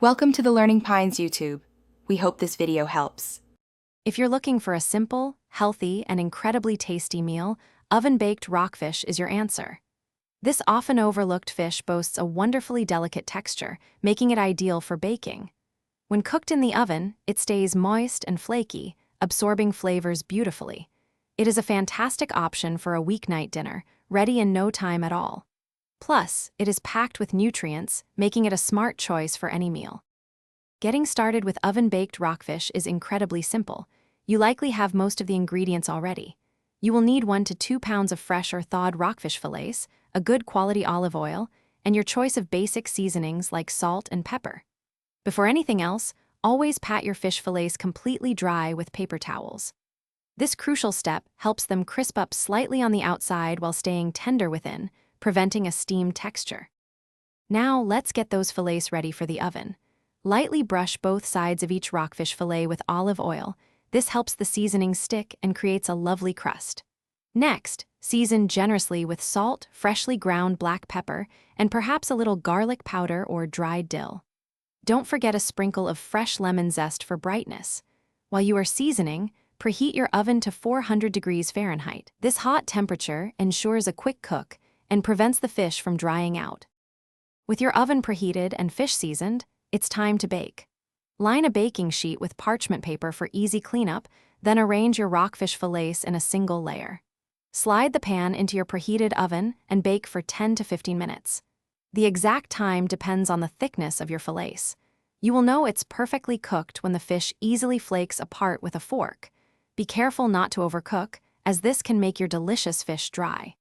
Welcome to the Learning Pines YouTube. We hope this video helps. If you're looking for a simple, healthy, and incredibly tasty meal, oven-baked rockfish is your answer. This often overlooked fish boasts a wonderfully delicate texture, making it ideal for baking. When cooked in the oven, it stays moist and flaky, absorbing flavors beautifully. It is a fantastic option for a weeknight dinner, ready in no time at all. Plus, it is packed with nutrients, making it a smart choice for any meal. Getting started with oven-baked rockfish is incredibly simple. You likely have most of the ingredients already. You will need 1 to 2 pounds of fresh or thawed rockfish fillets, a good quality olive oil, and your choice of basic seasonings like salt and pepper. Before anything else, always pat your fish fillets completely dry with paper towels. This crucial step helps them crisp up slightly on the outside while staying tender within, preventing a steamed texture. Now, let's get those fillets ready for the oven. Lightly brush both sides of each rockfish fillet with olive oil. This helps the seasoning stick and creates a lovely crust. Next, season generously with salt, freshly ground black pepper, and perhaps a little garlic powder or dried dill. Don't forget a sprinkle of fresh lemon zest for brightness. While you are seasoning, preheat your oven to 400 degrees Fahrenheit. This hot temperature ensures a quick cook and prevents the fish from drying out. With your oven preheated and fish seasoned, it's time to bake. Line a baking sheet with parchment paper for easy cleanup, then arrange your rockfish fillets in a single layer. Slide the pan into your preheated oven and bake for 10 to 15 minutes. The exact time depends on the thickness of your fillets. You will know it's perfectly cooked when the fish easily flakes apart with a fork. Be careful not to overcook, as this can make your delicious fish dry.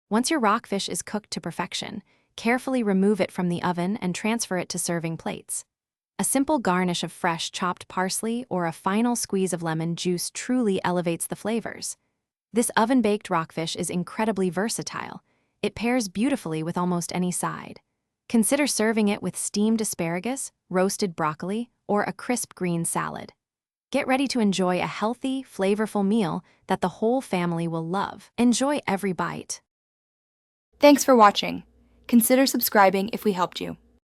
Once your rockfish is cooked to perfection, carefully remove it from the oven and transfer it to serving plates. A simple garnish of fresh chopped parsley or a final squeeze of lemon juice truly elevates the flavors. This oven-baked rockfish is incredibly versatile. It pairs beautifully with almost any side. Consider serving it with steamed asparagus, roasted broccoli, or a crisp green salad. Get ready to enjoy a healthy, flavorful meal that the whole family will love. Enjoy every bite. Thanks for watching. Consider subscribing if we helped you.